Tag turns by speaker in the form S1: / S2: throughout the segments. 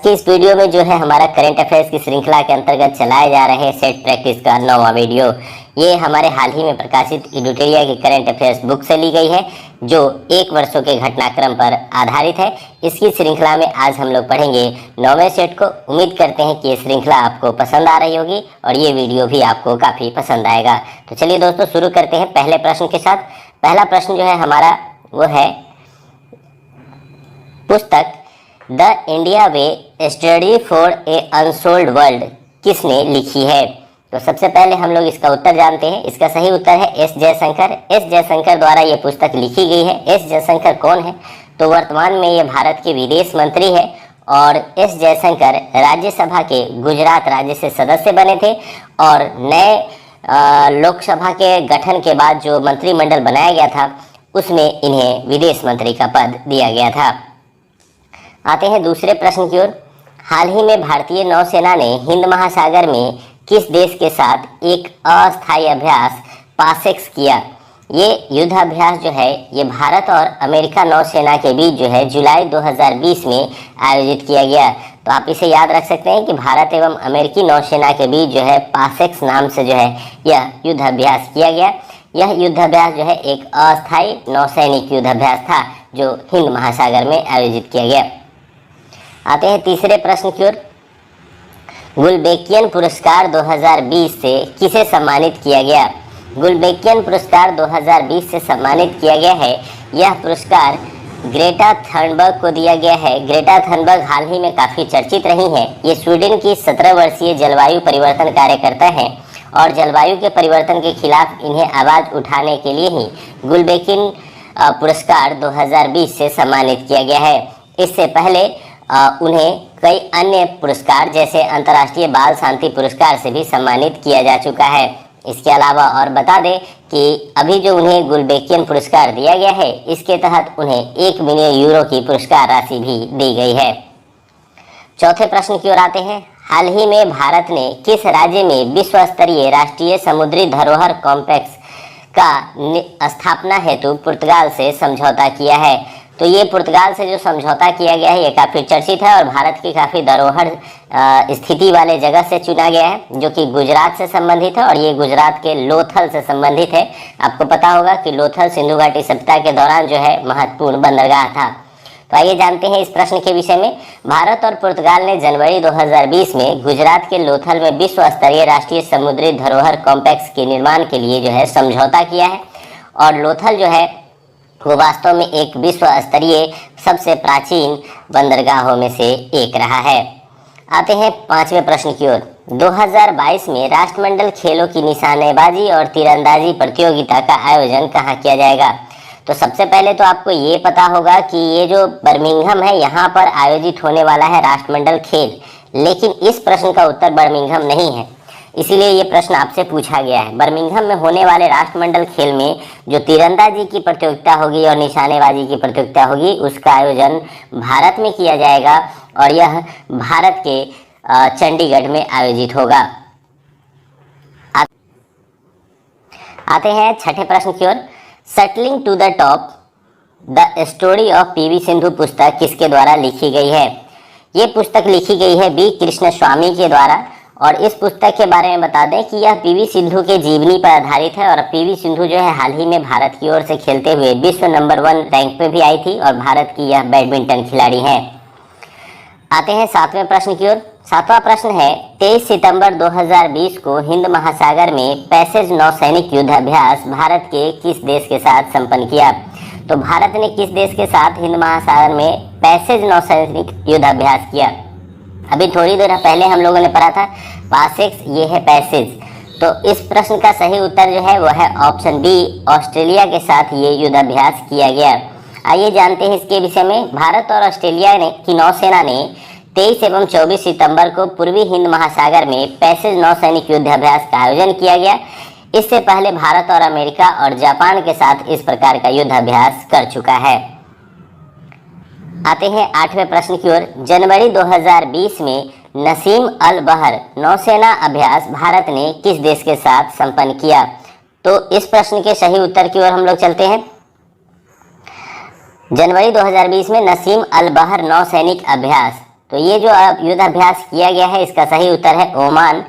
S1: के इस वीडियो में जो है हमारा करंट अफेयर्स की श्रृंखला के अंतर्गत चलाए जा रहे सेट प्रैक्टिस का 9वां वीडियो। ये हमारे हाल ही में प्रकाशित एडुटोरिया की करंट अफेयर्स बुक से ली गई है, जो 1 वर्षों के घटनाक्रम पर आधारित है। इसकी श्रृंखला में आज हम लोग पढ़ेंगे 9वें सेट को। उम्मीद करते हैं कि ये श्रृंखला आपको पसंद आ रही होगी और ये वीडियो भी आपको काफ़ी पसंद आएगा। तो चलिए दोस्तों, शुरू करते हैं पहले प्रश्न के साथ। पहला प्रश्न जो है हमारा वो है, पुस्तक the India way study for a unsold world किसने लिखी है? तो सबसे पहले हम लोग इसका उत्तर जानते हैं। इसका सही उत्तर है एस जयशंकर। एस जयशंकर द्वारा ये पुस्तक लिखी गई है। एस जयशंकर कौन है? तो वर्तमान में ये भारत के विदेश मंत्री है और एस जयशंकर राज्यसभा के गुजरात राज्य से सदस्य बने थे और नए लोकसभा के गठन के बाद जो मंत्रिमंडल बनाया गया था उसमें इन्हें विदेश मंत्री का पद दिया गया था। आते हैं दूसरे प्रश्न की ओर। हाल ही में भारतीय नौसेना ने हिंद महासागर में किस देश के साथ एक अस्थायी अभ्यास पासेक्स किया? ये युद्धाभ्यास जो है ये भारत और अमेरिका नौसेना के बीच जो है जुलाई 2020 में आयोजित किया गया। तो आप इसे याद रख सकते हैं कि भारत एवं अमेरिकी नौसेना के बीच जो है पासेक्स नाम से जो है यह युद्धाभ्यास किया गया। यह युद्धाभ्यास जो है एक अस्थायी नौसैनिक युद्धाभ्यास था जो हिंद महासागर में आयोजित किया गया। आते हैं तीसरे प्रश्न की ओर। गुलबेकियन पुरस्कार 2020 से किसे सम्मानित किया गया? गुलबेकियन पुरस्कार 2020 से सम्मानित किया गया है। यह पुरस्कार ग्रेटा थनबर्ग को दिया गया है। ग्रेटा थनबर्ग हाल ही में काफ़ी चर्चित रही हैं। ये स्वीडन की 17 वर्षीय जलवायु परिवर्तन कार्यकर्ता हैं और जलवायु के परिवर्तन के खिलाफ इन्हें आवाज़ उठाने के लिए ही गुलबेकिन पुरस्कार 2020 से सम्मानित किया गया है। इससे पहले उन्हें कई अन्य पुरस्कार जैसे अंतर्राष्ट्रीय बाल शांति पुरस्कार से भी सम्मानित किया जा चुका है। इसके अलावा और बता दें कि अभी जो उन्हें गुलबेकियन पुरस्कार दिया गया है इसके तहत उन्हें 1 मिलियन यूरो की पुरस्कार राशि भी दी गई है। चौथे प्रश्न की ओर आते हैं। हाल ही में भारत ने किस राज्य में विश्व स्तरीय राष्ट्रीय समुद्री धरोहर कॉम्प्लेक्स का स्थापना हेतु पुर्तगाल से समझौता किया है? तो ये पुर्तगाल से जो समझौता किया गया है ये काफ़ी चर्चित है और भारत की काफ़ी धरोहर स्थिति वाले जगह से चुना गया है, जो कि गुजरात से संबंधित है और ये गुजरात के लोथल से संबंधित है। आपको पता होगा कि लोथल सिंधु घाटी सभ्यता के दौरान जो है महत्वपूर्ण बंदरगाह था। तो आइए जानते हैं इस प्रश्न के विषय में। भारत और पुर्तगाल ने जनवरी 2020 में गुजरात के लोथल में विश्व स्तरीय राष्ट्रीय समुद्री धरोहर कॉम्प्लेक्स के निर्माण के लिए जो है समझौता किया है और लोथल जो है वो वास्तव में एक विश्व स्तरीय सबसे प्राचीन बंदरगाहों में से एक रहा है। आते हैं 5वें प्रश्न की ओर। 2022 में राष्ट्रमंडल खेलों की निशानेबाजी और तीरंदाजी प्रतियोगिता का आयोजन कहाँ किया जाएगा? तो सबसे पहले तो आपको ये पता होगा कि ये जो बर्मिंघम है यहाँ पर आयोजित होने वाला है राष्ट्रमंडल खेल, लेकिन इस प्रश्न का उत्तर बर्मिंघम नहीं है, इसीलिए ये प्रश्न आपसे पूछा गया है। बर्मिंघम में होने वाले राष्ट्रमंडल खेल में जो तीरंदाजी की प्रतियोगिता होगी और निशानेबाजी की प्रतियोगिता होगी उसका आयोजन भारत में किया जाएगा और यह भारत के चंडीगढ़ में आयोजित होगा। आते हैं 6ठे प्रश्न की ओर। Settling to the top the story of PV Sindhu पुस्तक किसके द्वारा लिखी गई है? ये पुस्तक लिखी गई है बी कृष्णस्वामी के द्वारा और इस पुस्तक के बारे में बता दें कि यह पीवी सिंधु के जीवनी पर आधारित है और पीवी सिंधु जो है हाल ही में भारत की ओर से खेलते हुए विश्व नंबर 1 रैंक पे भी आई थी और भारत की यह बैडमिंटन खिलाड़ी हैं। आते हैं 7वें प्रश्न की ओर। 7वां प्रश्न है, 23 सितंबर 2020 को हिंद महासागर में पैसेज नौसैनिक युद्धाभ्यास भारत के किस देश के साथ संपन्न किया? तो भारत ने किस देश के साथ हिंद महासागर में पैसेज नौसैनिक युद्धाभ्यास किया? अभी थोड़ी देर पहले हम लोगों ने पढ़ा था पासेक्स, ये है पैसेज। तो इस प्रश्न का सही उत्तर जो है वो है ऑप्शन बी, ऑस्ट्रेलिया के साथ ये युद्धाभ्यास किया गया। आइए जानते हैं इसके विषय में। भारत और ऑस्ट्रेलिया की नौसेना ने 23 एवं 24 सितंबर को पूर्वी हिंद महासागर में पैसेज नौसैनिक युद्धाभ्यास का आयोजन किया गया। इससे पहले भारत और अमेरिका और जापान के साथ इस प्रकार का युद्धाभ्यास कर चुका है। आते हैं 8वें प्रश्न की ओर। जनवरी 2020 में नसीम अल बहर नौसेना अभ्यास भारत ने किस देश के साथ संपन्न किया? तो इस प्रश्न के सही उत्तर की ओर हम लोग चलते हैं। जनवरी 2020 में नसीम अल बहर नौसैनिक अभ्यास तो ये जो युद्धाभ्यास किया गया है इसका सही उत्तर है ओमान।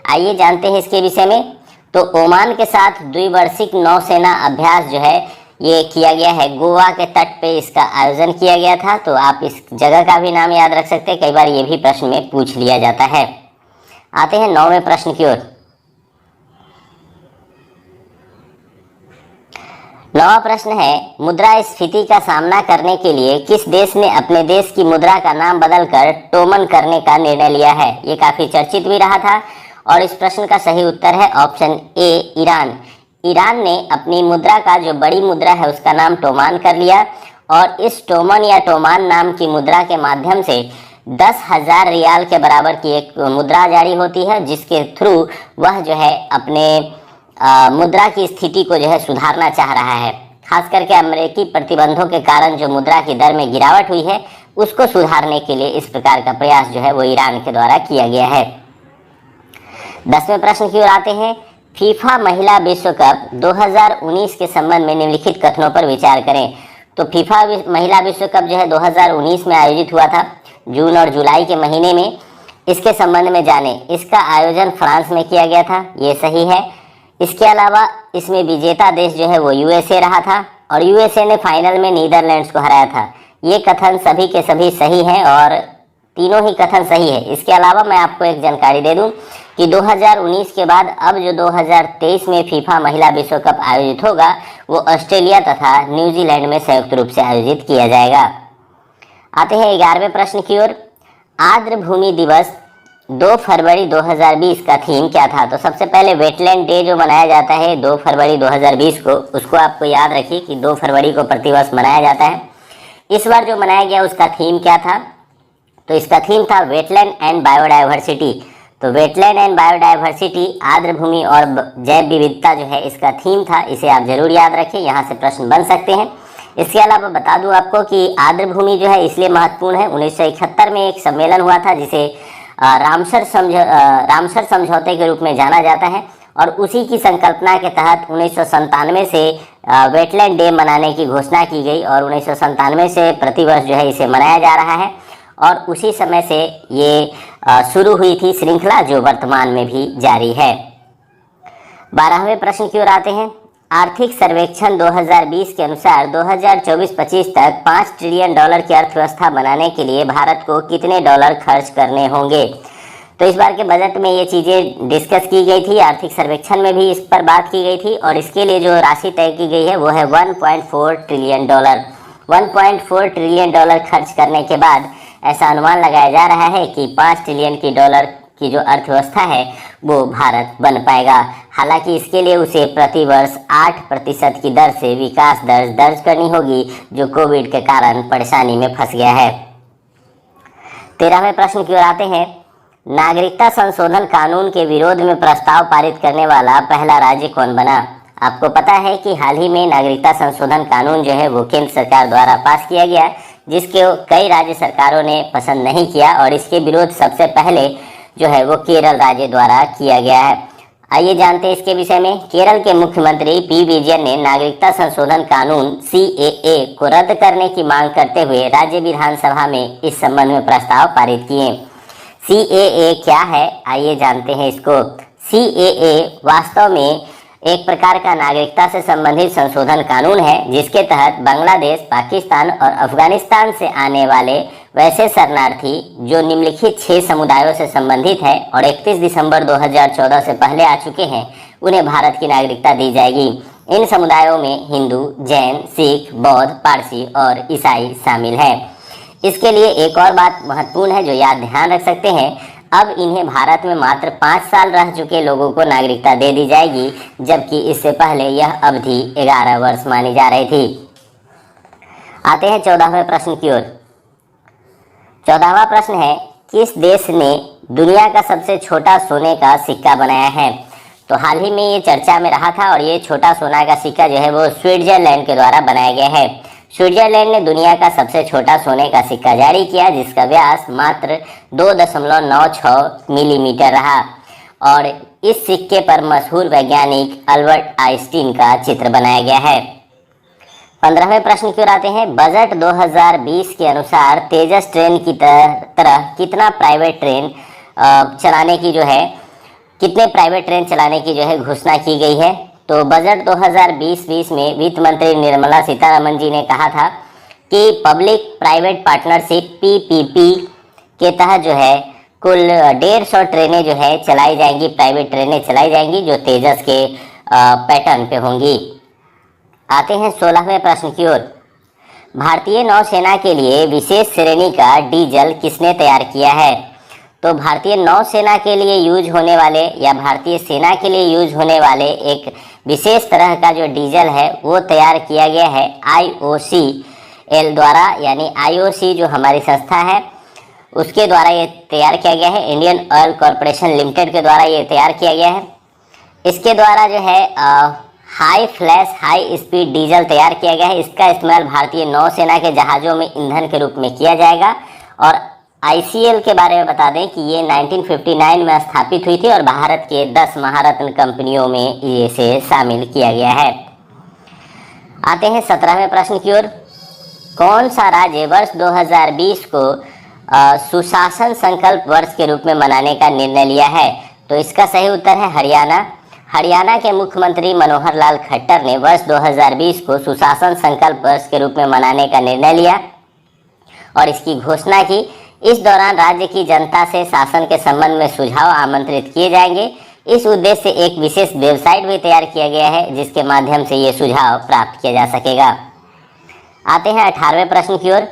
S1: आइए जानते हैं इसके विषय में। तो ओमान के साथ द्विवार्षिक नौसेना अभ्यास जो है ये किया गया है, गोवा के तट पे इसका आयोजन किया गया था। तो आप इस जगह का भी नाम याद रख सकते हैं, कई बार ये भी प्रश्न में पूछ लिया जाता है। आते हैं 9वें प्रश्न की ओर। 9वां प्रश्न है, मुद्रास्फीति का सामना करने के लिए किस देश ने अपने देश की मुद्रा का नाम बदलकर टोमन करने का निर्णय लिया है? ये काफी चर्चित भी रहा था और इस प्रश्न का सही उत्तर है ऑप्शन ए, ईरान। ईरान ने अपनी मुद्रा का जो बड़ी मुद्रा है उसका नाम टोमान कर लिया और इस टोमन या टोमान नाम की मुद्रा के माध्यम से 10,000 रियाल के बराबर की एक मुद्रा जारी होती है, जिसके थ्रू वह जो है अपने मुद्रा की स्थिति को जो है सुधारना चाह रहा है। खास करके अमेरिकी प्रतिबंधों के कारण जो मुद्रा की दर में गिरावट हुई है उसको सुधारने के लिए इस प्रकार का प्रयास जो है वो ईरान के द्वारा किया गया है। 10वें प्रश्न की ओर आते हैं। फीफा महिला विश्व कप 2019 के संबंध में निम्नलिखित कथनों पर विचार करें। तो फीफा महिला विश्व कप जो है 2019 में आयोजित हुआ था, जून और जुलाई के महीने में। इसके संबंध में जाने, इसका आयोजन फ्रांस में किया गया था, ये सही है। इसके अलावा इसमें विजेता देश जो है वो यूएसए रहा था और यूएसए ने फाइनल में नीदरलैंड्स को हराया था। ये कथन सभी के सभी सही हैं और तीनों ही कथन सही है। इसके अलावा मैं आपको एक जानकारी दे दूं कि 2019 के बाद अब जो 2023 में फीफा महिला विश्व कप आयोजित होगा वो ऑस्ट्रेलिया तथा न्यूजीलैंड में संयुक्त रूप से आयोजित किया जाएगा। आते हैं 11वें प्रश्न की ओर। आर्द्र भूमि दिवस 2 फरवरी 2020 का थीम क्या था? तो सबसे पहले वेटलैंड डे जो मनाया जाता है 2 फरवरी 2020 को, उसको आपको याद रखिए कि 2 फरवरी को प्रतिवर्ष मनाया जाता है। इस बार जो मनाया गया उसका थीम क्या था? तो इसका थीम था वेटलैंड एंड बायोडाइवर्सिटी। तो वेटलैंड एंड बायोडाइवर्सिटी, आर्द्र भूमि और जैव विविधता जो है इसका थीम था। इसे आप जरूर याद रखें, यहाँ से प्रश्न बन सकते हैं। इसके अलावा बता दूं आपको कि आर्द्र भूमि जो है इसलिए महत्वपूर्ण है, 1971 में एक सम्मेलन हुआ था जिसे रामसर समझौते के रूप में जाना जाता है और उसी की संकल्पना के तहत 1997 से वेटलैंड डे मनाने की घोषणा की गई और 1997 से प्रतिवर्ष जो है इसे मनाया जा रहा है और उसी समय से ये शुरू हुई थी श्रृंखला जो वर्तमान में भी जारी है। 12वें प्रश्न की ओर आते हैं। आर्थिक सर्वेक्षण 2020 के अनुसार 2024-25 तक $5 ट्रिलियन की अर्थव्यवस्था बनाने के लिए भारत को कितने डॉलर खर्च करने होंगे? तो इस बार के बजट में ये चीज़ें डिस्कस की गई थी, आर्थिक सर्वेक्षण में भी इस पर बात की गई थी और इसके लिए जो राशि तय की गई है वो है $1.4 ट्रिलियन। $1.4 ट्रिलियन खर्च करने के बाद ऐसा अनुमान लगाया जा रहा है कि $5 ट्रिलियन की जो अर्थव्यवस्था है वो भारत बन पाएगा। हालांकि इसके लिए उसे प्रतिवर्ष 8% की दर से विकास दर दर्ज करनी होगी, जो कोविड के कारण परेशानी में फंस गया है। 13वें प्रश्न की ओर आते हैं। नागरिकता संशोधन कानून के विरोध में प्रस्ताव पारित करने वाला पहला राज्य कौन बना? आपको पता है कि हाल ही में नागरिकता संशोधन कानून जो है वो केंद्र सरकार द्वारा पास किया गया, जिसके कई राज्य सरकारों ने पसंद नहीं किया और इसके विरोध सबसे पहले जो है वो केरल राज्य द्वारा किया गया है। आइए जानते हैं इसके विषय में। केरल के मुख्यमंत्री पी विजयन ने नागरिकता संशोधन कानून CAA को रद्द करने की मांग करते हुए राज्य विधानसभा में इस संबंध में प्रस्ताव पारित किए। CAA क्या है, आइए जानते हैं इसको। CAA वास्तव में एक प्रकार का नागरिकता से संबंधित संशोधन कानून है, जिसके तहत बांग्लादेश, पाकिस्तान और अफगानिस्तान से आने वाले वैसे शरणार्थी जो निम्नलिखित 6 समुदायों से संबंधित है और 31 दिसंबर 2014 से पहले आ चुके हैं, उन्हें भारत की नागरिकता दी जाएगी। इन समुदायों में हिंदू, जैन, सिख, बौद्ध, पारसी और ईसाई शामिल हैं। इसके लिए एक और बात महत्वपूर्ण है जो याद ध्यान रख सकते हैं। अब इन्हें भारत में मात्र 5 साल रह चुके लोगों को नागरिकता दे दी जाएगी, जबकि इससे पहले यह अवधि 11 वर्ष मानी जा रही थी। आते हैं 14वें प्रश्न की ओर। 14वां प्रश्न है, किस देश ने दुनिया का सबसे छोटा सोने का सिक्का बनाया है? तो हाल ही में ये चर्चा में रहा था और ये छोटा सोना का सिक्का जो है वो स्विट्जरलैंड के द्वारा बनाया गया है। स्विट्जरलैंड ने दुनिया का सबसे छोटा सोने का सिक्का जारी किया, जिसका व्यास मात्र 2.96 मिलीमीटर रहा और इस सिक्के पर मशहूर वैज्ञानिक अल्बर्ट आइंस्टीन का चित्र बनाया गया है। 15वें प्रश्न की ओर आते हैं। बजट 2020 के अनुसार तेजस ट्रेन की तरह कितना प्राइवेट ट्रेन चलाने की जो है कितने प्राइवेट ट्रेन चलाने की जो है घोषणा की गई है। तो बजट 2020 में वित्त मंत्री निर्मला सीतारमण जी ने कहा था कि पब्लिक प्राइवेट पार्टनरशिप PPP के तहत जो है कुल 150 ट्रेनें जो है चलाई जाएंगी, प्राइवेट ट्रेनें चलाई जाएंगी जो तेजस के पैटर्न पे होंगी। आते हैं 16वें प्रश्न की ओर। भारतीय नौसेना के लिए विशेष श्रेणी का डीजल किसने तैयार किया है। तो भारतीय नौसेना के लिए यूज होने वाले या भारतीय सेना के लिए यूज होने वाले एक विशेष तरह का जो डीजल है वो तैयार किया गया है IOCL द्वारा, यानी IOC जो हमारी संस्था है उसके द्वारा ये तैयार किया गया है। इंडियन ऑयल कॉरपोरेशन लिमिटेड के द्वारा ये तैयार किया गया है। इसके द्वारा जो है high flash high speed diesel तैयार किया गया है। इसका इस्तेमाल भारतीय नौसेना के जहाज़ों में ईंधन के रूप में किया जाएगा। और ICL के बारे में बता दें कि ये 1959 में स्थापित हुई थी और भारत के 10 महारत्न कंपनियों में इसे शामिल किया गया है। आते हैं 17वें प्रश्न की ओर। कौन सा राज्य वर्ष 2020 को सुशासन संकल्प वर्ष के रूप में मनाने का निर्णय लिया है। तो इसका सही उत्तर है हरियाणा। हरियाणा के मुख्यमंत्री मनोहर लाल खट्टर ने वर्ष 2020 को सुशासन संकल्प वर्ष के रूप में मनाने का निर्णय लिया और इसकी घोषणा की। इस दौरान राज्य की जनता से शासन के संबंध में सुझाव आमंत्रित किए जाएंगे। इस उद्देश्य से एक विशेष वेबसाइट भी तैयार किया गया है जिसके माध्यम से ये सुझाव प्राप्त किया जा सकेगा। आते हैं 18वें प्रश्न की ओर।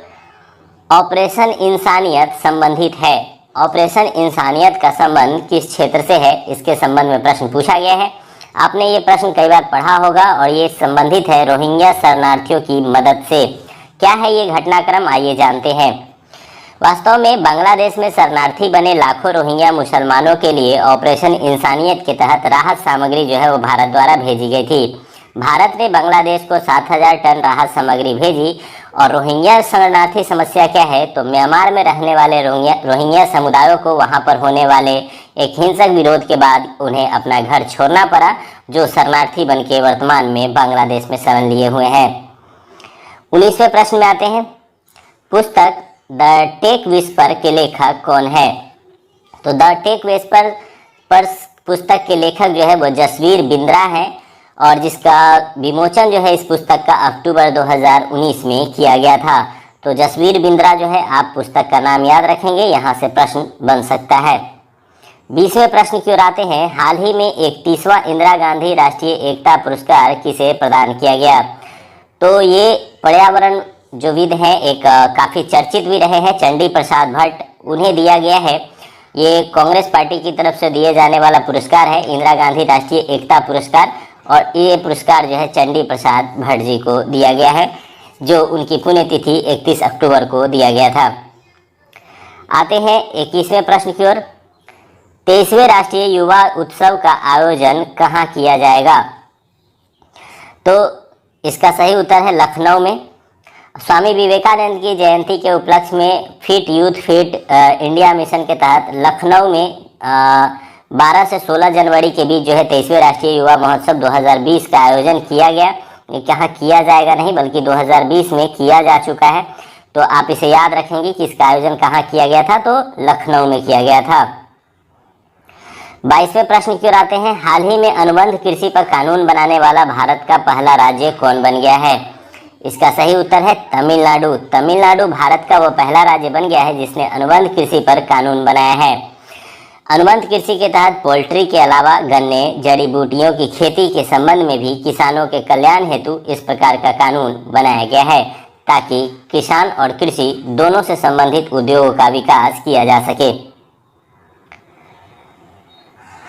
S1: ऑपरेशन इंसानियत संबंधित है। ऑपरेशन इंसानियत का संबंध किस क्षेत्र से है, इसके संबंध में प्रश्न पूछा गया है। आपने ये प्रश्न कई बार पढ़ा होगा और ये संबंधित है रोहिंग्या शरणार्थियों की मदद से। क्या है ये घटनाक्रम, आइए जानते हैं। वास्तव में बांग्लादेश में शरणार्थी बने लाखों रोहिंग्या मुसलमानों के लिए ऑपरेशन इंसानियत के तहत राहत सामग्री जो है वो भारत द्वारा भेजी गई थी। भारत ने बांग्लादेश को 7000 टन राहत सामग्री भेजी। और रोहिंग्या शरणार्थी समस्या क्या है, तो म्यांमार में रहने वाले रोहिंग्या समुदायों को वहां पर होने वाले एक हिंसक विरोध के बाद उन्हें अपना घर छोड़ना पड़ा, जो शरणार्थी बन के वर्तमान में बांग्लादेश में शरण लिए हुए हैं। 19वें प्रश्न में आते हैं। पुस्तक द टेक विस्पर के लेखक कौन है। तो द टेक विस्पर पर पुस्तक के लेखक जो है वो जसवीर बिंद्रा है और जिसका विमोचन जो है इस पुस्तक का अक्टूबर 2019 में किया गया था। तो जसवीर बिंद्रा जो है, आप पुस्तक का नाम याद रखेंगे, यहाँ से प्रश्न बन सकता है। 20वें प्रश्न की ओर आते हैं। हाल ही में 31वां इंदिरा गांधी राष्ट्रीय एकता पुरस्कार किसे प्रदान किया गया। तो ये पर्यावरण जो विद हैं, एक काफ़ी चर्चित भी रहे हैं, चंडी प्रसाद भट्ट, उन्हें दिया गया है। ये कांग्रेस पार्टी की तरफ से दिए जाने वाला पुरस्कार है, इंदिरा गांधी राष्ट्रीय एकता पुरस्कार। और ये पुरस्कार जो है चंडी प्रसाद भट्ट जी को दिया गया है, जो उनकी पुण्यतिथि 31 अक्टूबर को दिया गया था। आते हैं 21वें प्रश्न की ओर। 23वें राष्ट्रीय युवा उत्सव का आयोजन कहाँ किया जाएगा। तो इसका सही उत्तर है लखनऊ में। स्वामी विवेकानंद की जयंती के उपलक्ष्य में fit youth fit India mission के तहत लखनऊ में 12 से 16 जनवरी के बीच जो है 23वें राष्ट्रीय युवा महोत्सव 2020 का आयोजन किया गया। ये कहाँ किया जाएगा नहीं, बल्कि 2020 में किया जा चुका है। तो आप इसे याद रखेंगे कि इसका आयोजन कहाँ किया गया था, तो लखनऊ में किया गया था। 22वें प्रश्न की ओर आते हैं। हाल ही में अनुबंध कृषि पर कानून बनाने वाला भारत का पहला राज्य कौन बन गया है। इसका सही उत्तर है तमिलनाडु। तमिलनाडु भारत का वो पहला राज्य बन गया है जिसने अनुबंध कृषि पर कानून बनाया है। अनुबंध कृषि के तहत पोल्ट्री के अलावा गन्ने, जड़ी बूटियों की खेती के संबंध में भी किसानों के कल्याण हेतु इस प्रकार का कानून बनाया गया है, ताकि किसान और कृषि दोनों से संबंधित उद्योगों का विकास किया जा सके।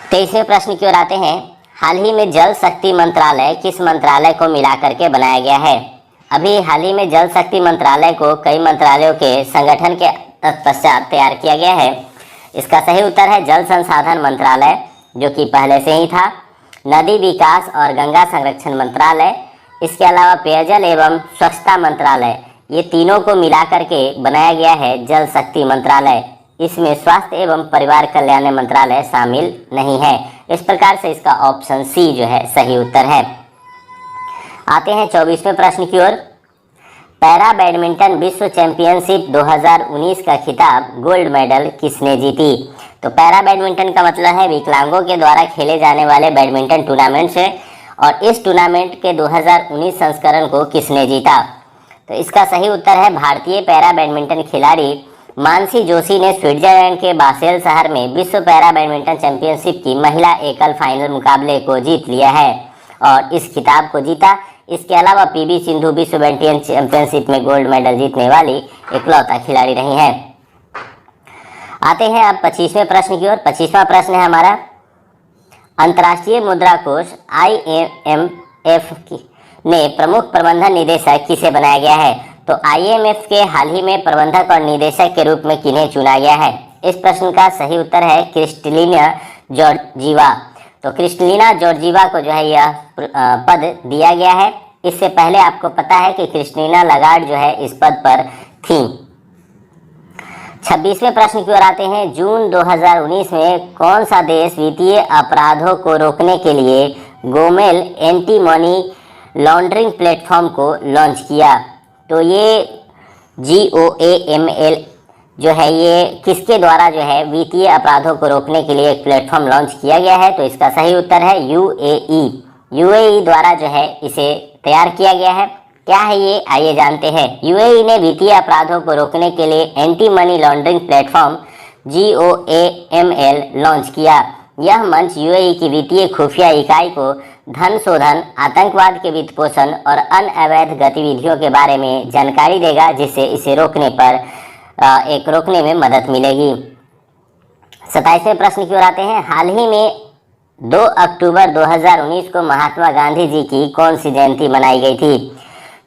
S1: 23वें प्रश्न की ओर आते हैं। हाल ही में जल शक्ति मंत्रालय किस मंत्रालय को मिलाकर के बनाया गया है। अभी हाल ही में जल शक्ति मंत्रालय को कई मंत्रालयों के संगठन के पश्चात तैयार किया गया है। इसका सही उत्तर है जल संसाधन मंत्रालय, जो कि पहले से ही था, नदी विकास और गंगा संरक्षण मंत्रालय, इसके अलावा पेयजल एवं स्वच्छता मंत्रालय, ये तीनों को मिलाकर के बनाया गया है जल शक्ति मंत्रालय। इसमें स्वास्थ्य एवं परिवार कल्याण मंत्रालय शामिल नहीं है। इस प्रकार से इसका ऑप्शन सी जो है सही उत्तर है। आते हैं 24वें प्रश्न की ओर। पैरा बैडमिंटन विश्व चैंपियनशिप 2019 का खिताब गोल्ड मेडल किसने जीती? तो पैरा बैडमिंटन का मतलब है विकलांगों के द्वारा खेले जाने वाले बैडमिंटन टूर्नामेंट से, और इस टूर्नामेंट के 2019 संस्करण को किसने जीता? तो इसका सही उत्तर है भारतीय पैरा बैडमिंटन खिलाड़ी मानसी जोशी ने स्विट्जरलैंड के बासेल शहर में विश्व पैरा बैडमिंटन चैंपियनशिप की महिला एकल फाइनल मुकाबले को जीत लिया है और इस खिताब को जीता। इसके अलावा पीवी सिंधु विश्व बैडमिंटन चैंपियनशिप में गोल्ड मेडल जीतने वाली इकलौता खिलाड़ी रही हैं। आते हैं अब 25वें प्रश्न की ओर। 25वां प्रश्न है हमारा, अंतर्राष्ट्रीय मुद्रा कोष IMF ने प्रमुख प्रबंधन निदेशक किसे बनाया गया है? तो IMF के हाल ही में प्रबंधक और निदेशक के रूप में किन्हें चुना गया है? इस प्रश्न का सही उत्तर है क्रिस्टलिना जॉर्जीवा। तो क्रिस्टलिना जॉर्जीवा को जो है यह पद दिया गया है। इससे पहले आपको पता है कि क्रिस्टलिना लगार्ड जो है इस पद पर थी। 26वें प्रश्न की ओर आते हैं। जून 2019 में कौन सा देश वित्तीय अपराधों को रोकने के लिए Gomel anti money laundering platform को लॉन्च किया? तो ये GOAML जो है ये किसके द्वारा जो है वित्तीय अपराधों को रोकने के लिए एक प्लेटफॉर्म लॉन्च किया गया है? तो इसका सही उत्तर है UAE द्वारा जो है इसे तैयार किया गया है। क्या है ये, आइए जानते हैं। UAE ने वित्तीय अपराधों को रोकने के लिए anti money laundering platform GOAML launch किया। यह मंच UAE की वित्तीय खुफिया इकाई को धन शोधन, आतंकवाद के वित्त पोषण और अन्य अवैध गतिविधियों के बारे में जानकारी देगा, जिससे इसे रोकने में मदद मिलेगी। 27वें प्रश्न की ओर आते हैं। हाल ही में 2 अक्टूबर 2019 को महात्मा गांधी जी की कौन सी जयंती मनाई गई थी?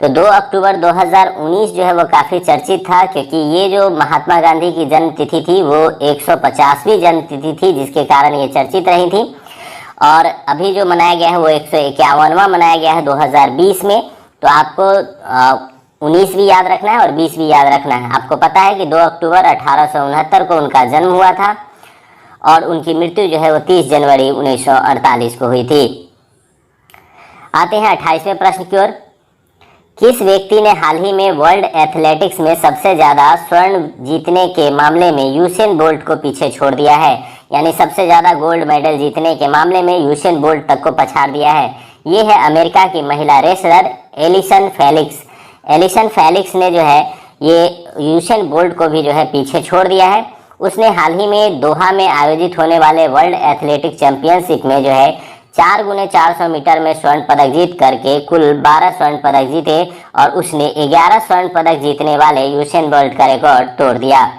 S1: तो 2 अक्टूबर 2019 जो है वो काफ़ी चर्चित था, क्योंकि ये जो महात्मा गांधी की जन्म तिथि थी वो 150वीं जन्म तिथि थी, जिसके कारण ये चर्चित रही थी। और अभी जो मनाया गया है वो 151वां मनाया गया है 2020 में। तो आपको 19 भी याद रखना है और 20 भी याद रखना है। आपको पता है कि 2 अक्टूबर 1869 को उनका जन्म हुआ था और उनकी मृत्यु जो है वो 30 जनवरी 1948 को हुई थी। आते हैं 28वें प्रश्न की ओर। किस व्यक्ति ने हाल ही में वर्ल्ड एथलेटिक्स में सबसे ज़्यादा स्वर्ण जीतने के मामले में यूसेन बोल्ट को पीछे छोड़ दिया है? यानी सबसे ज़्यादा गोल्ड मेडल जीतने के मामले में यूसेन बोल्ट तक को पछाड़ दिया है। ये है अमेरिका की महिला wrestler Allison Felix. Allison Felix ने जो है ये यूसेन बोल्ट को भी जो है पीछे छोड़ दिया है। उसने हाल ही में दोहा में आयोजित होने वाले वर्ल्ड एथलेटिक चैंपियनशिप में जो है 4x400 मीटर में स्वर्ण पदक जीत करके कुल 12 स्वर्ण पदक जीते और उसने 11 स्वर्ण पदक जीतने वाले यूसेन बोल्ट का रिकॉर्ड तोड़ दिया।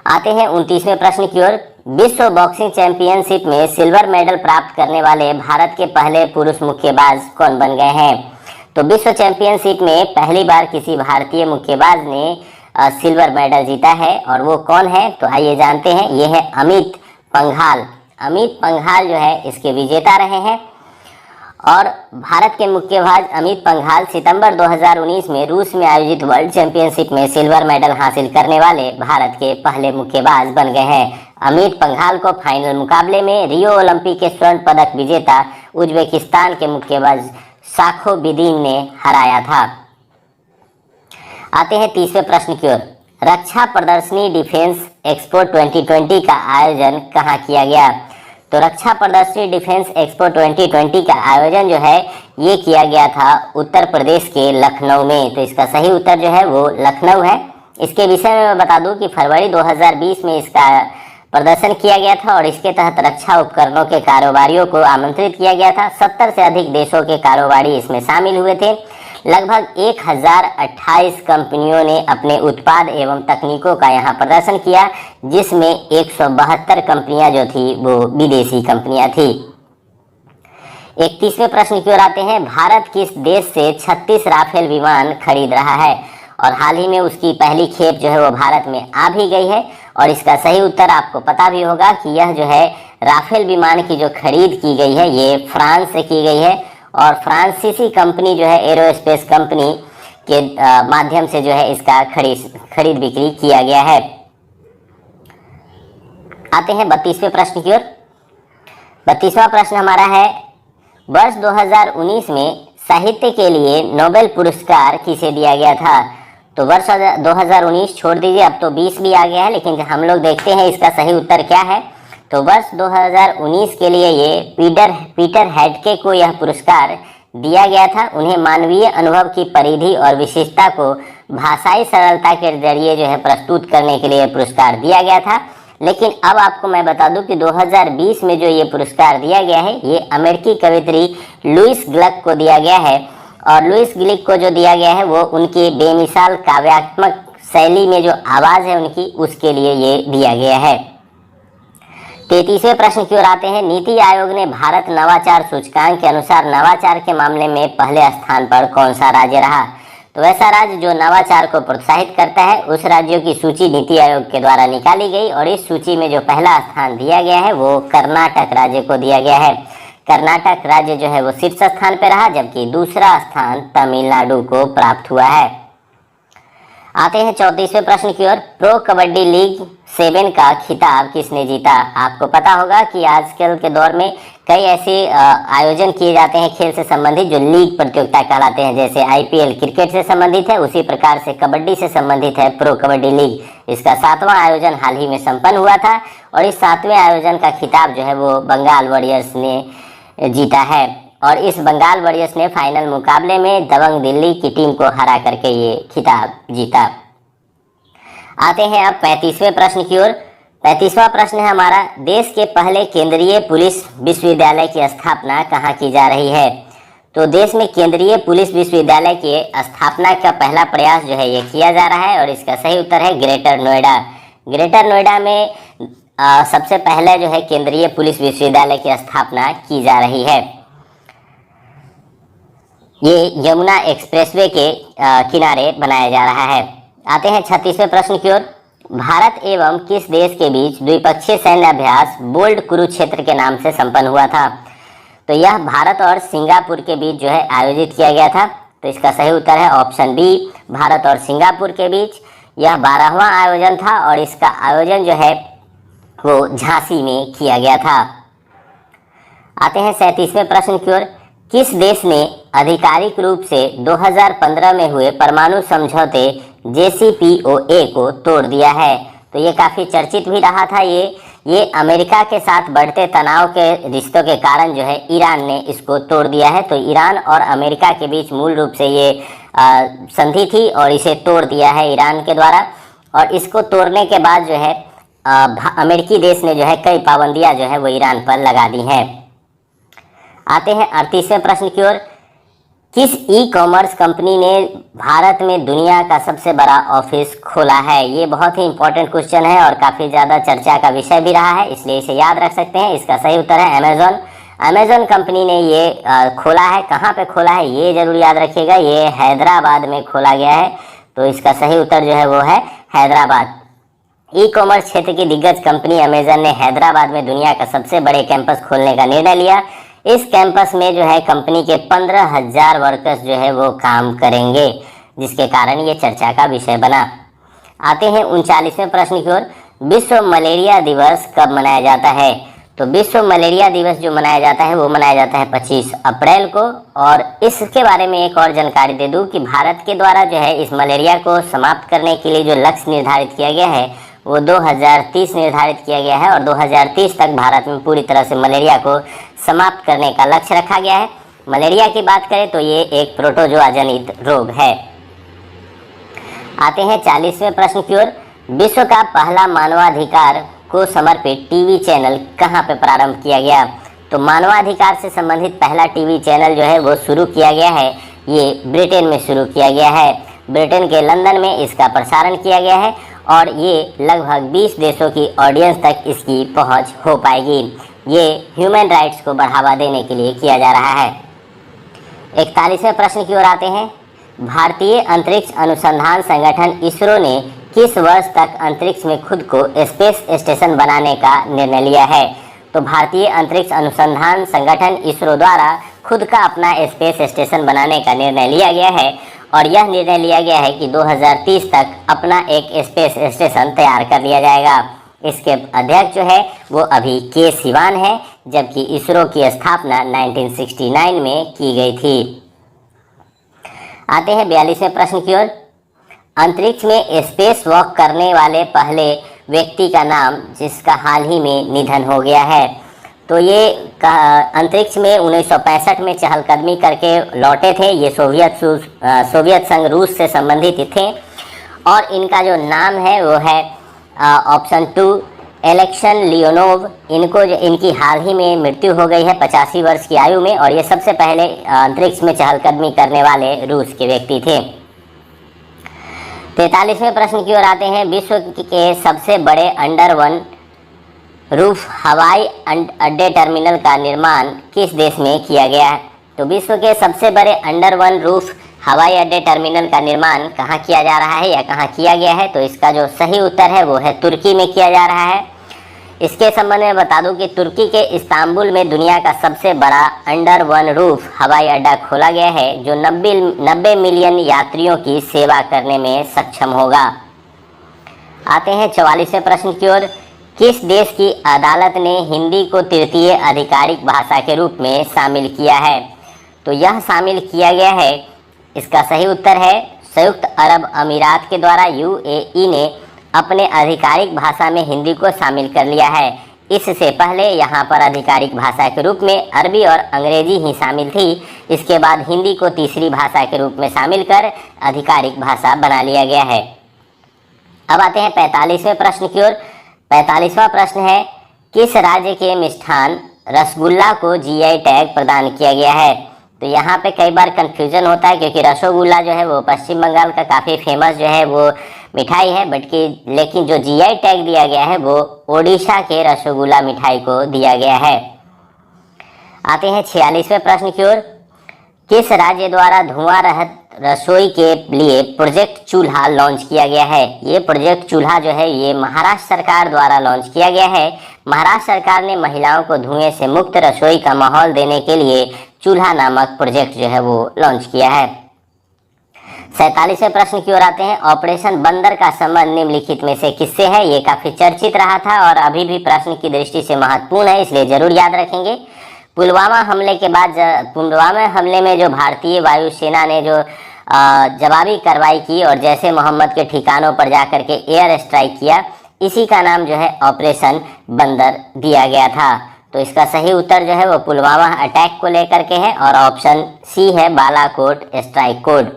S1: आते हैं 29वें प्रश्न की ओर। विश्व बॉक्सिंग चैंपियनशिप में सिल्वर मेडल प्राप्त करने वाले भारत के पहले पुरुष मुक्केबाज कौन बन गए हैं? तो विश्व चैंपियनशिप में पहली बार किसी भारतीय मुक्केबाज ने सिल्वर मेडल जीता है और वो कौन है? तो आइए जानते हैं। ये है अमित पंघाल। अमित पंघाल जो है इसके विजेता रहे हैं और भारत के मुक्केबाज अमित पंघाल सितंबर 2019 में रूस में आयोजित वर्ल्ड चैंपियनशिप में सिल्वर मेडल हासिल करने वाले भारत के पहले मुक्केबाज बन गए हैं। अमित पंघाल को फाइनल मुकाबले में रियो ओलंपिक के स्वर्ण पदक विजेता उज्बेकिस्तान के मुक्केबाज शाखोबिदीन ने हराया था। आते हैं 30वें प्रश्न की ओर। रक्षा प्रदर्शनी डिफेंस एक्सपो 2020 का आयोजन कहाँ किया गया? तो रक्षा प्रदर्शनी डिफेंस एक्सपो 2020 का आयोजन जो है ये किया गया था उत्तर प्रदेश के लखनऊ में। तो इसका सही उत्तर जो है वो लखनऊ है। इसके विषय में मैं बता दूं कि फरवरी 2020 में इसका प्रदर्शन किया गया था और इसके तहत रक्षा उपकरणों के कारोबारियों को आमंत्रित किया गया था। 70 से अधिक देशों के कारोबारी इसमें शामिल हुए थे। लगभग 1028 कंपनियों ने अपने उत्पाद एवं तकनीकों का यहाँ प्रदर्शन किया, जिसमें 172 कंपनियां जो थी वो विदेशी कंपनियां थी। 31वें प्रश्न की ओर आते हैं। भारत किस देश से 36 राफेल विमान खरीद रहा है? और हाल ही में उसकी पहली खेप जो है वो भारत में आ भी गई है और इसका सही उत्तर आपको पता भी होगा कि यह जो है राफेल विमान की जो खरीद की गई है ये फ्रांस से की गई है और फ्रांसीसी कंपनी जो है एरोस्पेस कंपनी के माध्यम से जो है इसका खरीद बिक्री किया गया है। आते हैं 32वें प्रश्न की ओर। 32वां प्रश्न हमारा है, वर्ष 2019 में साहित्य के लिए नोबेल पुरस्कार किसे दिया गया था? तो वर्ष 2019 छोड़ दीजिए, अब तो 20 भी आ गया है, लेकिन हम लोग देखते हैं इसका सही उत्तर क्या है। तो वर्ष 2019 के लिए ये पीटर हैंडके को यह पुरस्कार दिया गया था। उन्हें मानवीय अनुभव की परिधि और विशेषता को भाषाई सरलता के जरिए जो है प्रस्तुत करने के लिए पुरस्कार दिया गया था। लेकिन अब आपको मैं बता दूं कि 2020 में जो ये पुरस्कार दिया गया है, ये अमेरिकी कवयित्री लुइस ग्लक को दिया गया है। और लुइस ग्लिक को जो दिया गया है वो उनकी बेमिसाल काव्यात्मक शैली में जो आवाज़ है उनकी, उसके लिए ये दिया गया है। 33वें प्रश्न की ओर आते हैं। नीति आयोग ने भारत नवाचार सूचकांक के अनुसार नवाचार के मामले में पहले स्थान पर कौन सा राज्य रहा? तो ऐसा राज्य जो नवाचार को प्रोत्साहित करता है, उस राज्यों की सूची नीति आयोग के द्वारा निकाली गई और इस सूची में जो पहला स्थान दिया गया है वो कर्नाटक राज्य को दिया गया है। कर्नाटक राज्य जो है वो शीर्ष स्थान पर रहा, जबकि दूसरा स्थान तमिलनाडु को प्राप्त हुआ है। आते हैं 34वें प्रश्न की ओर। प्रो कबड्डी लीग 7 का खिताब किसने जीता? आपको पता होगा कि आजकल के दौर में कई ऐसे आयोजन किए जाते हैं खेल से संबंधित जो लीग प्रतियोगिता कहलाते हैं। जैसे IPL क्रिकेट से संबंधित है, उसी प्रकार से कबड्डी से संबंधित है प्रो कबड्डी लीग। इसका 7वां आयोजन हाल ही में संपन्न हुआ था और इस 7वें आयोजन का खिताब जो है वो बंगाल वॉरियर्स ने जीता है। और इस बंगाल वॉरियर्स ने फाइनल मुकाबले में दबंग दिल्ली की टीम को हरा करके ये खिताब जीता। आते हैं अब 35वें प्रश्न की ओर। 35वां प्रश्न है हमारा। देश के पहले केंद्रीय पुलिस विश्वविद्यालय की स्थापना कहाँ की जा रही है? तो देश में केंद्रीय पुलिस विश्वविद्यालय की स्थापना का पहला प्रयास जो है ये किया जा रहा है और इसका सही उत्तर है ग्रेटर नोएडा। ग्रेटर नोएडा में सबसे पहले जो है केंद्रीय पुलिस विश्वविद्यालय की स्थापना की जा रही है। ये यमुना एक्सप्रेसवे के किनारे बनाया जा रहा है। आते हैं 36वें प्रश्न की ओर। भारत एवं किस देश के बीच द्विपक्षीय सैन्य अभ्यास बोल्ड कुरुक्षेत्र के नाम से संपन्न हुआ था? तो यह भारत और सिंगापुर के बीच जो है आयोजित किया गया था। तो इसका सही उत्तर है ऑप्शन बी, भारत और सिंगापुर के बीच। यह 12वां आयोजन था और इसका आयोजन जो है वो झांसी में किया गया था। आते हैं 37वें प्रश्न की ओर। किस देश ने आधिकारिक रूप से 2015 में हुए परमाणु समझौते JCPOA को तोड़ दिया है? तो ये काफ़ी चर्चित भी रहा था। ये अमेरिका के साथ बढ़ते तनाव के रिश्तों के कारण जो है ईरान ने इसको तोड़ दिया है। तो ईरान और अमेरिका के बीच मूल रूप से ये संधि थी और इसे तोड़ दिया है ईरान के द्वारा। और इसको तोड़ने के बाद जो है अमेरिकी देश ने जो है कई पाबंदियां जो है वो ईरान पर लगा दी हैं। आते हैं 38वें प्रश्न की ओर। किस ई-कॉमर्स कंपनी ने भारत में दुनिया का सबसे बड़ा ऑफिस खोला है? ये बहुत ही इंपॉर्टेंट क्वेश्चन है और काफ़ी ज़्यादा चर्चा का विषय भी रहा है, इसलिए इसे याद रख सकते हैं। इसका सही उत्तर है अमेज़न। अमेज़न कंपनी ने ये खोला है। कहाँ पे खोला है ये जरूर याद रखिएगा। ये हैदराबाद में खोला गया है। तो इसका सही उत्तर जो है वो है हैदराबाद। ई कॉमर्स क्षेत्र की दिग्गज कंपनी अमेज़न ने हैदराबाद में दुनिया का सबसे बड़े कैंपस खोलने का निर्णय लिया। इस कैंपस में जो है कंपनी के 15,000 वर्कर्स जो है वो काम करेंगे, जिसके कारण ये चर्चा का विषय बना। आते हैं 39वें प्रश्न की ओर। विश्व मलेरिया दिवस कब मनाया जाता है? तो विश्व मलेरिया दिवस जो मनाया जाता है वो मनाया जाता है 25 अप्रैल को। और इसके बारे में एक और जानकारी दे दूं कि भारत के द्वारा जो है इस मलेरिया को समाप्त करने के लिए जो लक्ष्य निर्धारित किया गया है वो 2030 निर्धारित किया गया है और 2030 तक भारत में पूरी तरह से मलेरिया को समाप्त करने का लक्ष्य रखा गया है। मलेरिया की बात करें तो ये एक प्रोटोजोआ जनित रोग है। आते हैं 40वें प्रश्न की ओर। विश्व का पहला मानवाधिकार को समर्पित टीवी चैनल कहाँ पे प्रारंभ किया गया? तो मानवाधिकार से संबंधित पहला टीवी चैनल जो है वो शुरू किया गया है, ये ब्रिटेन में शुरू किया गया है। ब्रिटेन के लंदन में इसका प्रसारण किया गया है और ये लगभग 20 देशों की ऑडियंस तक इसकी पहुंच हो पाएगी। ये ह्यूमन राइट्स को बढ़ावा देने के लिए किया जा रहा है। 41वें प्रश्न की ओर आते हैं। भारतीय अंतरिक्ष अनुसंधान संगठन इसरो ने किस वर्ष तक अंतरिक्ष में खुद को स्पेस स्टेशन बनाने का निर्णय लिया है? तो भारतीय अंतरिक्ष अनुसंधान संगठन इसरो द्वारा खुद का अपना स्पेस स्टेशन बनाने का निर्णय लिया गया है और यह निर्णय लिया गया है कि 2030 तक अपना एक स्पेस स्टेशन तैयार कर लिया जाएगा। इसके अध्यक्ष जो है वो अभी के सिवान है, जबकि इसरो की स्थापना 1969 में की गई थी। आते हैं 42वें प्रश्न की ओर। अंतरिक्ष में स्पेस वॉक करने वाले पहले व्यक्ति का नाम जिसका हाल ही में निधन हो गया है। तो ये अंतरिक्ष में 1965 में चहलकदमी करके लौटे थे। ये सोवियत संघ रूस से संबंधित थे और इनका जो नाम है वो है ऑप्शन 2 एलेक्सन लियोनोव। इनकी हाल ही में मृत्यु हो गई है 85 वर्ष की आयु में और ये सबसे पहले अंतरिक्ष में चहलकदमी करने वाले रूस के व्यक्ति थे। 43वें प्रश्न की ओर आते हैं। विश्व के सबसे बड़े अंडर वन रूफ हवाई अड्डे टर्मिनल का निर्माण किस देश में किया गया है? तो विश्व के सबसे बड़े अंडर वन रूफ हवाई अड्डे टर्मिनल का निर्माण कहाँ किया जा रहा है या कहाँ किया गया है? तो इसका जो सही उत्तर है वो है तुर्की में किया जा रहा है। इसके संबंध में बता दूं कि तुर्की के इस्तांबुल में दुनिया का सबसे बड़ा अंडर वन रूफ हवाई अड्डा खोला गया है जो 90 मिलियन यात्रियों की सेवा करने में सक्षम होगा। आते हैं 44वें प्रश्न की ओर। किस देश की अदालत ने हिंदी को तृतीय आधिकारिक भाषा के रूप में शामिल किया है? तो यह शामिल किया गया है, इसका सही उत्तर है संयुक्त अरब अमीरात के द्वारा यूएई ने अपने आधिकारिक भाषा में हिंदी को शामिल कर लिया है। इससे पहले यहाँ पर आधिकारिक भाषा के रूप में अरबी और अंग्रेजी ही शामिल थी। इसके बाद हिंदी को तीसरी भाषा के रूप में शामिल कर आधिकारिक भाषा बना लिया गया है। अब आते हैं 45वें प्रश्न की ओर। 45वां प्रश्न है, किस राज्य के मिष्ठान रसगुल्ला को जीआई टैग प्रदान किया गया है? तो यहाँ पे कई बार कंफ्यूजन होता है क्योंकि रसगुल्ला जो है वो पश्चिम बंगाल का काफ़ी फेमस जो है वो मिठाई है, लेकिन जो जीआई टैग दिया गया है वो ओडिशा के रसगुल्ला मिठाई को दिया गया है। आते हैं 46वें प्रश्न की ओर। किस राज्य द्वारा धुआं रहित रसोई के लिए प्रोजेक्ट चूल्हा लॉन्च किया गया है? ये प्रोजेक्ट चूल्हा जो है ये महाराष्ट्र सरकार द्वारा लॉन्च किया गया है। महाराष्ट्र सरकार ने महिलाओं को धुएं से मुक्त रसोई का माहौल देने के लिए चूल्हा नामक प्रोजेक्ट जो है वो लॉन्च किया है। 47वें प्रश्न की ओर आते हैं। ऑपरेशन बंदर का संबंध निम्नलिखित में से किससे है? ये काफी चर्चित रहा था और अभी भी प्रश्न की दृष्टि से महत्वपूर्ण है, इसलिए जरूर याद रखेंगे। पुलवामा हमले के बाद पुलवामा हमले में जो भारतीय वायुसेना ने जो जवाबी कार्रवाई की और जैसे मोहम्मद के ठिकानों पर जाकर के एयर स्ट्राइक किया, इसी का नाम जो है ऑपरेशन बंदर दिया गया था। तो इसका सही उत्तर जो है वो पुलवामा अटैक को लेकर के है और ऑप्शन सी है बालाकोट स्ट्राइक कोड।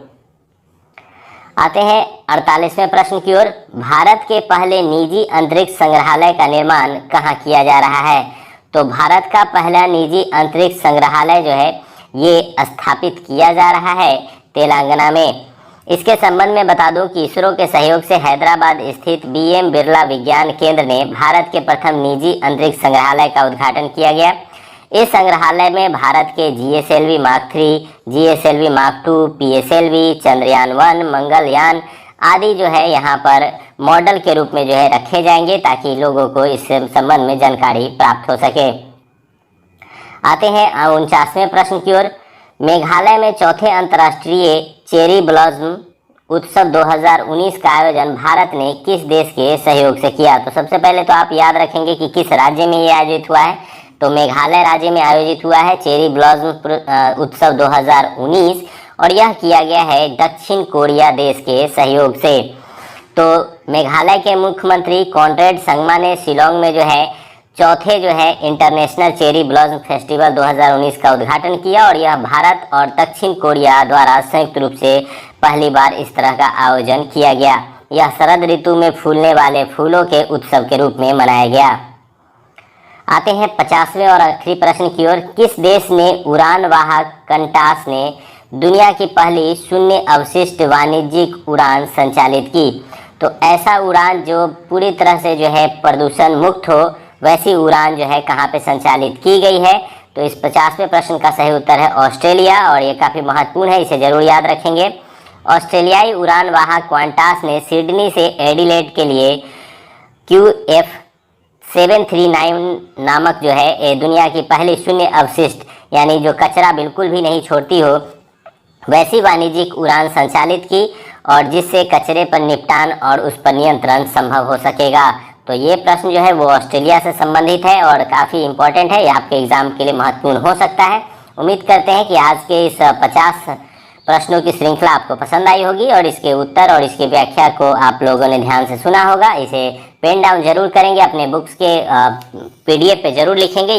S1: आते हैं 48वें प्रश्न की ओर। भारत के पहले निजी अंतरिक्ष संग्रहालय का निर्माण कहाँ किया जा रहा है? तो भारत का पहला निजी अंतरिक्ष संग्रहालय जो है ये स्थापित किया जा रहा है तेलंगाना में। इसके संबंध में बता दूं कि इसरो के सहयोग से हैदराबाद स्थित बीएम बिरला विज्ञान केंद्र ने भारत के प्रथम निजी अंतरिक्ष संग्रहालय का उद्घाटन किया गया। इस संग्रहालय में भारत के GSLV mark 3, GSLV mark 2, PSLV, Chandrayaan 1, Mangalyaan आदि जो है यहाँ पर मॉडल के रूप में जो है रखे जाएंगे ताकि लोगों को इस संबंध में जानकारी प्राप्त हो सके। आते हैं 49वें प्रश्न की ओर। मेघालय में चौथे अंतर्राष्ट्रीय चेरी ब्लॉसम उत्सव 2019 का आयोजन भारत ने किस देश के सहयोग से किया? तो सबसे पहले तो आप याद रखेंगे कि किस राज्य में ये आयोजित हुआ है। तो मेघालय राज्य में आयोजित हुआ है चेरी ब्लॉसम उत्सव 2019 और यह किया गया है दक्षिण कोरिया देश के सहयोग से। तो मेघालय के मुख्यमंत्री कॉनरेड संगमा ने शिलोंग में जो है चौथे जो है इंटरनेशनल चेरी ब्लॉसम फेस्टिवल 2019 का उद्घाटन किया और यह भारत और दक्षिण कोरिया द्वारा संयुक्त रूप से पहली बार इस तरह का आयोजन किया गया। यह शरद ऋतु में फूलने वाले फूलों के उत्सव के रूप में मनाया गया। आते हैं 50वें और आखिरी प्रश्न की ओर। किस देश ने उड़ान वाहक कंटास ने दुनिया की पहली शून्य अवशिष्ट वाणिज्यिक उड़ान संचालित की? तो ऐसा उड़ान जो पूरी तरह से जो है प्रदूषण मुक्त हो, वैसी उड़ान जो है कहाँ पे संचालित की गई है? तो इस 50वें प्रश्न का सही उत्तर है ऑस्ट्रेलिया और ये काफ़ी महत्वपूर्ण है, इसे जरूर याद रखेंगे। ऑस्ट्रेलियाई उड़ान वाहक क्वांटास ने सिडनी से एडिलेड के लिए QF739 नामक जो है दुनिया की पहली शून्य अवशिष्ट यानी जो कचरा बिल्कुल भी नहीं छोड़ती हो वैसी वाणिज्यिक उड़ान संचालित की और जिससे कचरे पर निपटान और उस पर नियंत्रण संभव हो सकेगा। तो ये प्रश्न जो है वो ऑस्ट्रेलिया से संबंधित है और काफ़ी इम्पोर्टेंट है, ये आपके एग्जाम के लिए महत्वपूर्ण हो सकता है। उम्मीद करते हैं कि आज के इस 50 प्रश्नों की श्रृंखला आपको पसंद आई होगी और इसके उत्तर और इसकी व्याख्या को आप लोगों ने ध्यान से सुना होगा। इसे पेन डाउन जरूर करेंगे, अपने बुक्स के PDF पे जरूर लिखेंगे।